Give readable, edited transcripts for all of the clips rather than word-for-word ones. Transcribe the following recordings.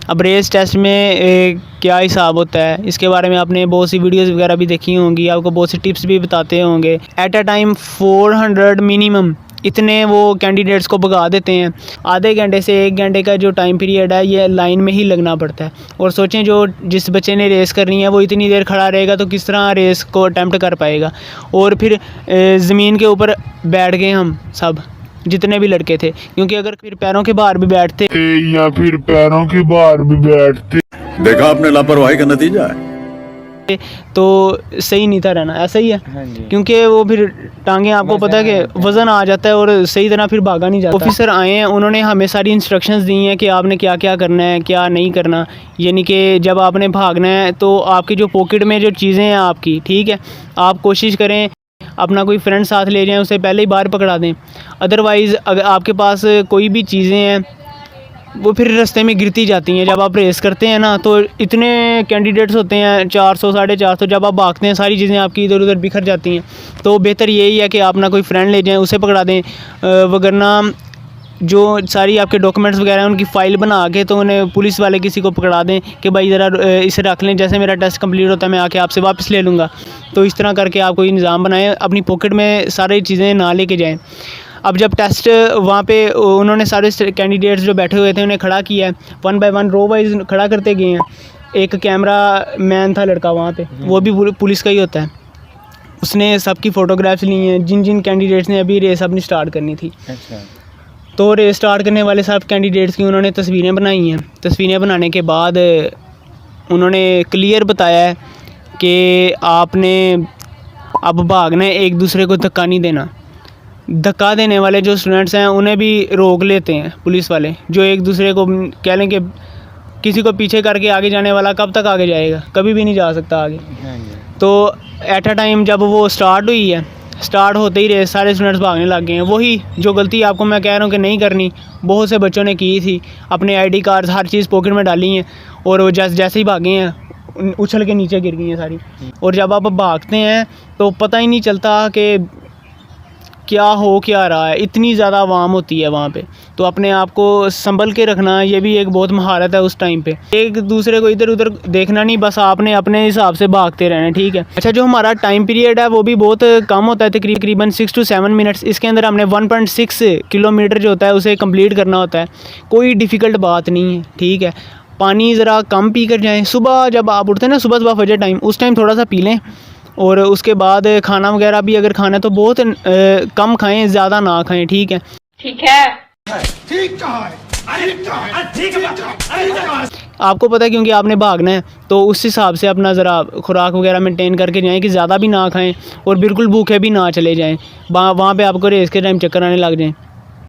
अब race test में क्या हिसाब होता है इसके बारे में आपने बहुत सी वीडियोस वगैरह भी देखी होंगी, आपको बहुत सी टिप्स भी बताते होंगे। एट अ टाइम 400 मिनिमम इतने वो कैंडिडेट्स को भगा देते हैं। आधे घंटे से 1 घंटे का जो टाइम पीरियड है ये लाइन में ही लगना पड़ता है। और सोचें जो जिस बच्चे ने रेस करनी है वो इतनी देर खड़ा रहेगा तो किस तरह रेस को अटैम्प्ट कर पाएगा। और फिर ज़मीन के ऊपर बैठ गए हम सब जितने भी लड़के थे, क्योंकि अगर फिर पैरों के बाहर भी बैठते या फिर पैरों के बाहर भी बैठते, देखा आपने लापरवाही का नतीजा है। तो सही नहीं था रहना, ऐसा ही है। क्योंकि वो फिर टांगे आपको पता है कि वज़न आ जाता है और सही तरह फिर भागा नहीं जाता। ऑफिसर आए हैं, उन्होंने हमें सारी इंस्ट्रक्शंस दी हैं कि आपने क्या क्या करना है क्या नहीं करना। यानी कि जब आपने भागना है तो आपकी जो पॉकेट में जो चीज़ें हैं आपकी, ठीक है, आप कोशिश करें अपना कोई फ्रेंड साथ ले जाएं, उसे पहले ही बाहर पकड़ा दें। अदरवाइज़ अगर आपके पास कोई भी चीज़ें हैं वो फिर रास्ते में गिरती जाती हैं। जब आप रेस करते हैं ना तो इतने कैंडिडेट्स होते हैं 400 450, जब आप भागते हैं सारी चीज़ें आपकी इधर उधर बिखर जाती हैं। तो बेहतर यही है कि आप ना कोई फ्रेंड ले जाएं, उसे पकड़ा दें, वगरना जो सारी आपके डॉक्यूमेंट्स वगैरह हैं उनकी फ़ाइल बना के तो उन्हें पुलिस वाले किसी को पकड़ा दें कि भाई ज़रा इसे रख लें, जैसे मेरा टेस्ट कंप्लीट होता है मैं आके आपसे वापस ले लूँगा। तो इस तरह करके आप कोई निज़ाम बनाएं, अपनी पॉकेट में सारी चीज़ें ना लेके जाएं। अब जब टेस्ट वहाँ पे उन्होंने सारे कैंडिडेट्स जो बैठे हुए थे उन्हें खड़ा किया है, 1 बाय 1 रो वाइज खड़ा करते गए हैं। एक कैमरा मैन था लड़का वहाँ पे, वो भी पुलिस का ही होता है। उसने सबकी फ़ोटोग्राफ्स ली हैं जिन जिन कैंडिडेट्स ने अभी रेस अपनी स्टार्ट करनी थी। अच्छा। तो रेस स्टार्ट करने वाले सब कैंडिडेट्स की उन्होंने तस्वीरें बनाई हैं। तस्वीरें बनाने के बाद उन्होंने क्लियर बताया है कि आपने अब भागना है, एक दूसरे को धक्का नहीं देना। धक्का देने वाले जो स्टूडेंट्स हैं उन्हें भी रोक लेते हैं पुलिस वाले, जो एक दूसरे को कह लें कि किसी को पीछे करके आगे जाने वाला कब तक आगे जाएगा, कभी भी नहीं जा सकता आगे। तो एट अ टाइम जब वो स्टार्ट हुई है, स्टार्ट होते ही रेस सारे स्टूडेंट्स भागने लग गए हैं। वही जो गलती आपको मैं कह रहा हूँ कि नहीं करनी, बहुत से बच्चों ने की थी, अपने आईडी कार्ड हर चीज़ पॉकेट में डाली हैं और वो जैसे ही भागे हैं उछल के नीचे गिर गई हैं सारी। और जब आप भागते हैं तो पता ही नहीं चलता कि क्या हो क्या रहा है, इतनी ज़्यादा आवाम होती है वहाँ पे। तो अपने आप को संभल के रखना ये भी एक बहुत महारत है उस टाइम पे। एक दूसरे को इधर उधर देखना नहीं, बस आपने अपने हिसाब से भागते रहना, ठीक है। अच्छा, जो हमारा टाइम पीरियड है वो भी बहुत कम होता है, तकरीबन 6 to 7 मिनट्स। इसके अंदर हमने 1.6 किलोमीटर जो होता है उसे कंप्लीट करना होता है। कोई डिफ़िकल्ट बात नहीं है, ठीक है। पानी ज़रा कम पी कर जाएँ। सुबह जब आप उठते हैं ना, सुबह फजर टाइम, उस टाइम थोड़ा सा पी लें। और उसके बाद खाना वगैरह भी अगर खाना है तो बहुत कम खाएं, ज़्यादा ना खाएं, ठीक है। ठीक है, ठीक है, आपको पता है क्योंकि आपने भागना है तो उस हिसाब से अपना ज़रा खुराक वगैरह मेंटेन करके जाएं कि ज़्यादा भी ना खाएं और बिल्कुल भूखे भी ना चले जाएं। वहाँ पे आपको रेस के टाइम चक्कर आने लग जाएं।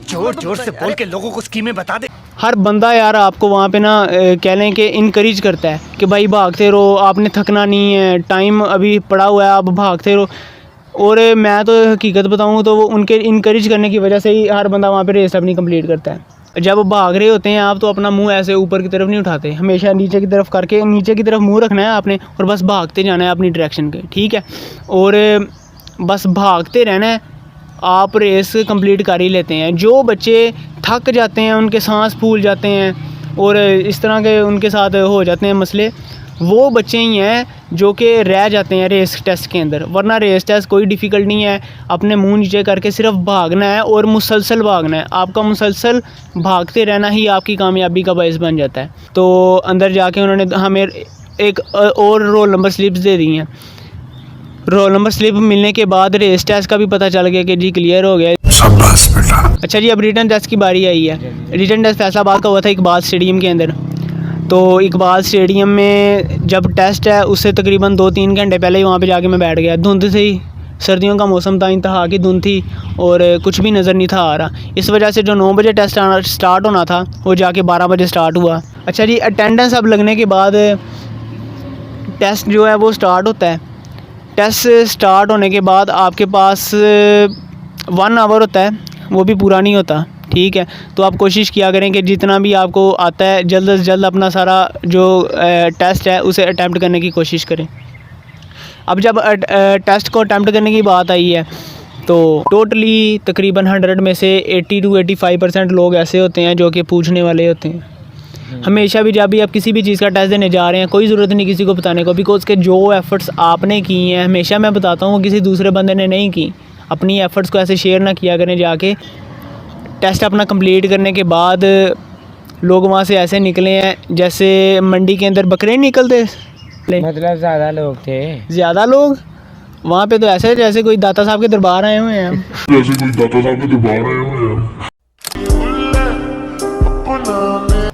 जोर जोर से बोल के लोगों को स्कीमें बता दे। हर बंदा यार आपको वहाँ पे ना कह लें कि इनकरेज करता है कि भाई भागते रहो, आपने थकना नहीं है, टाइम अभी पड़ा हुआ है, आप भागते रहो। और मैं तो हकीकत बताऊँ तो वो उनके इनकरेज करने की वजह से ही हर बंदा वहाँ पे रेस अपनी कंप्लीट करता है। जब भाग रहे होते हैं आप तो अपना मुंह ऐसे ऊपर की तरफ नहीं उठाते, हमेशा नीचे की तरफ करके नीचे की तरफ मुँह रखना है आपने और बस भागते जाना है अपनी डायरेक्शन के, ठीक है। और बस भागते रहना है, आप रेस कंप्लीट कर ही लेते हैं। जो बच्चे थक जाते हैं, उनके सांस फूल जाते हैं और इस तरह के उनके साथ हो जाते हैं मसले, वो बच्चे ही हैं जो कि रह जाते हैं रेस टेस्ट के अंदर। वरना रेस टेस्ट कोई डिफ़िकल्ट नहीं है, अपने मुंह नीचे करके सिर्फ भागना है और मुसलसल भागना है। आपका मुसलसल भागते रहना ही आपकी कामयाबी का बायस बन जाता है। तो अंदर जाके उन्होंने हमें एक और रोल नंबर स्लिप्स दे दी हैं। रोल नंबर स्लिप मिलने के बाद रेस टेस्ट का भी पता चल गया कि जी क्लियर हो गया। शाबाश बेटा। अच्छा जी, अब रिटन टेस्ट की बारी आई है। रिटन टेस्ट फैसलाबाद का हुआ था इकबाल स्टेडियम के अंदर। तो इकबाल स्टेडियम में जब टेस्ट है उससे तकरीबन 2-3 घंटे पहले ही वहाँ पे जाके मैं बैठ गया। धुंध थी, सर्दियों का मौसम था, इंतहा की धुंध थी और कुछ भी नज़र नहीं था आ रहा। इस वजह से जो 9 बजे टेस्ट स्टार्ट होना था वो जाके 12 बजे स्टार्ट हुआ। अच्छा जी, अटेंडेंस अब लगने के बाद टेस्ट जो है वो स्टार्ट होता है। टेस्ट स्टार्ट होने के बाद आपके पास 1 आवर होता है, वो भी पूरा नहीं होता, ठीक है। तो आप कोशिश किया करें कि जितना भी आपको आता है जल्द से जल्द अपना सारा जो टेस्ट है उसे अटैम्प्ट करने की कोशिश करें। अब जब टेस्ट को अटैम्प्ट करने की बात आई है तो टोटली तकरीबन 100 में से 80 to 85% लोग ऐसे होते हैं जो कि पूछने वाले होते हैं। हमेशा भी जब भी आप किसी भी चीज़ का टेस्ट देने जा रहे हैं, कोई ज़रूरत नहीं किसी को बताने को, बिकॉज के जो एफ़र्ट्स आपने की हैं, हमेशा मैं बताता हूँ, किसी दूसरे बंदे ने नहीं की। अपनी एफ़र्ट्स को ऐसे शेयर ना किया करें जाके। टेस्ट अपना कंप्लीट करने के बाद लोग वहाँ से ऐसे निकले हैं जैसे मंडी के अंदर बकरे निकलते। मतलब ज़्यादा लोग थे। ज़्यादा लोग वहाँ पे तो ऐसे जैसे कोई दाता साहब के दरबार आए हुए हैं। जैसे कोई दाता साहब के दरबार आए हुए हैं।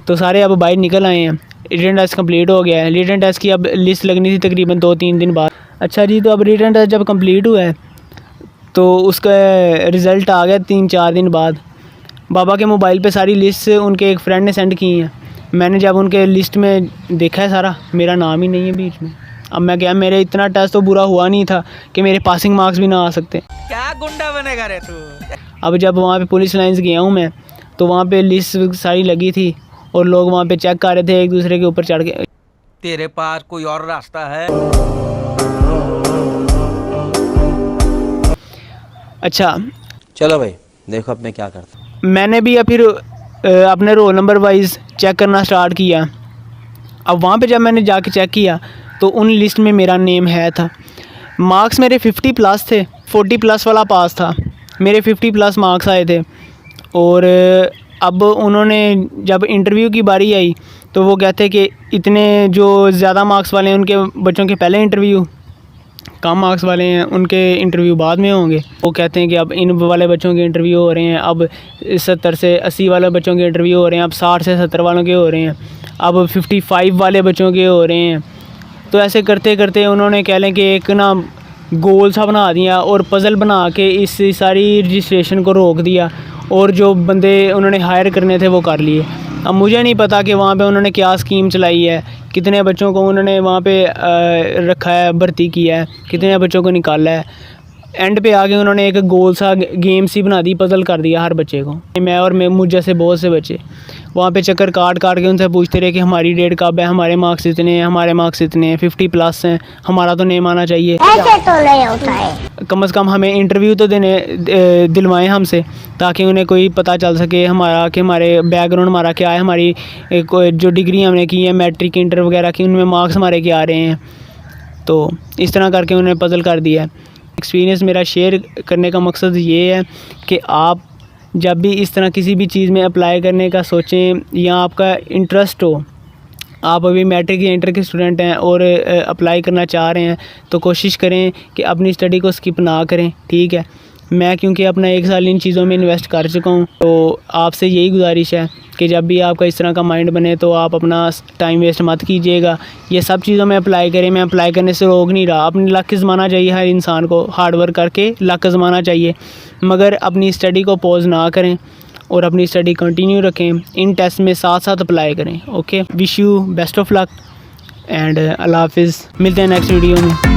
तो सारे अब बाहर निकल आए हैं। रिटन टेस्ट कंप्लीट हो गया है। रिटन टेस्ट की अब लिस्ट लगनी थी तकरीबन 2-3 दिन बाद। अच्छा जी, तो अब रिटन टेस्ट जब कंप्लीट हुआ है तो उसका रिज़ल्ट आ गया 3-4 दिन बाद। बाबा के मोबाइल पे सारी लिस्ट उनके एक फ्रेंड ने सेंड की हैं। मैंने जब उनके लिस्ट में देखा है सारा, मेरा नाम ही नहीं है बीच में। अब मैं क्या, मेरे इतना टेस्ट तो बुरा हुआ नहीं था कि मेरे पासिंग मार्क्स भी ना आ सकते। क्या गुंडा बनेगा रे तू? अब जब वहाँ पे पुलिस लाइन्स गया हूँ मैं, तो वहाँ पे लिस्ट सारी लगी थी और लोग वहाँ पे चेक कर रहे थे एक दूसरे के ऊपर चढ़ के। तेरे पास कोई और रास्ता है? अच्छा, चलो भाई देखो अब मैं क्या करता हूँ। मैंने भी फिर अपने रोल नंबर वाइज चेक करना स्टार्ट किया। अब वहाँ पे जब मैंने जाके चेक किया तो उन लिस्ट में मेरा नेम है था। मार्क्स मेरे 50+ थे, 40+ वाला पास था। मेरे 50+ मार्क्स आए थे। और अब उन्होंने जब इंटरव्यू की बारी आई तो वो कहते कि इतने जो ज़्यादा मार्क्स वाले हैं उनके बच्चों के पहले इंटरव्यू, कम मार्क्स वाले हैं उनके इंटरव्यू बाद में होंगे। वो कहते हैं कि अब इन वाले बच्चों के इंटरव्यू हो रहे हैं, अब 70 से 80 वाले बच्चों के इंटरव्यू हो रहे हैं, अब 60 से 70 वालों के हो रहे हैं, अब 55 वाले बच्चों के हो रहे हैं। तो ऐसे करते करते उन्होंने कह लें कि एक ना गोल सा बना दिया और पज़ल बना के इस सारी रजिस्ट्रेशन को रोक दिया और जो बंदे उन्होंने हायर करने थे वो कर लिए। अब मुझे नहीं पता कि वहाँ पे उन्होंने क्या स्कीम चलाई है, कितने बच्चों को उन्होंने वहाँ पे रखा है, भर्ती किया है, कितने बच्चों को निकाला है। एंड पे आके उन्होंने एक गोल सा गेम सी बना दी, पज़ल कर दिया हर बच्चे को। मैं और मुझ जैसे बहुत से बच्चे वहाँ पे चक्कर काट के उनसे पूछते रहे कि हमारी डेट कब है, हमारे मार्क्स इतने हैं, हमारे मार्क्स इतने हैं, 50+ हैं, हमारा तो नेम आना चाहिए। ऐसे तो नहीं होता है। कम से कम हमें इंटरव्यू तो दिलवाएं हमसे, ताकि उन्हें कोई पता चल सके हमारा कि हमारे बैकग्राउंड हमारा क्या है, हमारी जो डिग्री हमने की है मैट्रिक इंटर वगैरह की, उनमें मार्क्स हमारे क्या आ रहे हैं। तो इस तरह करके उन्होंने पज़ल कर दिया है। एक्सपीरियंस मेरा शेयर करने का मकसद ये है कि आप जब भी इस तरह किसी भी चीज़ में अप्लाई करने का सोचें या आपका इंटरेस्ट हो, आप अभी मैट्रिक या इंटर के स्टूडेंट हैं और अप्लाई करना चाह रहे हैं, तो कोशिश करें कि अपनी स्टडी को स्किप ना करें, ठीक है। मैं क्योंकि अपना 1 साल इन चीज़ों में इन्वेस्ट कर चुका हूँ, तो आपसे यही गुजारिश है कि जब भी आपका इस तरह का माइंड बने तो आप अपना टाइम वेस्ट मत कीजिएगा। ये सब चीज़ों में अप्लाई करें। मैं अप्लाई करने से रोक नहीं रहा, अपनी लक आजमाना चाहिए हर इंसान को, हार्ड वर्क करके लक आजमाना चाहिए, मगर अपनी स्टडी को पॉज ना करें और अपनी स्टडी कंटिन्यू रखें। इन टेस्ट में साथ साथ अप्लाई करें। Okay, wish you best of luck and अल्लाह हाफिज़। मिलते हैं नेक्स्ट वीडियो में।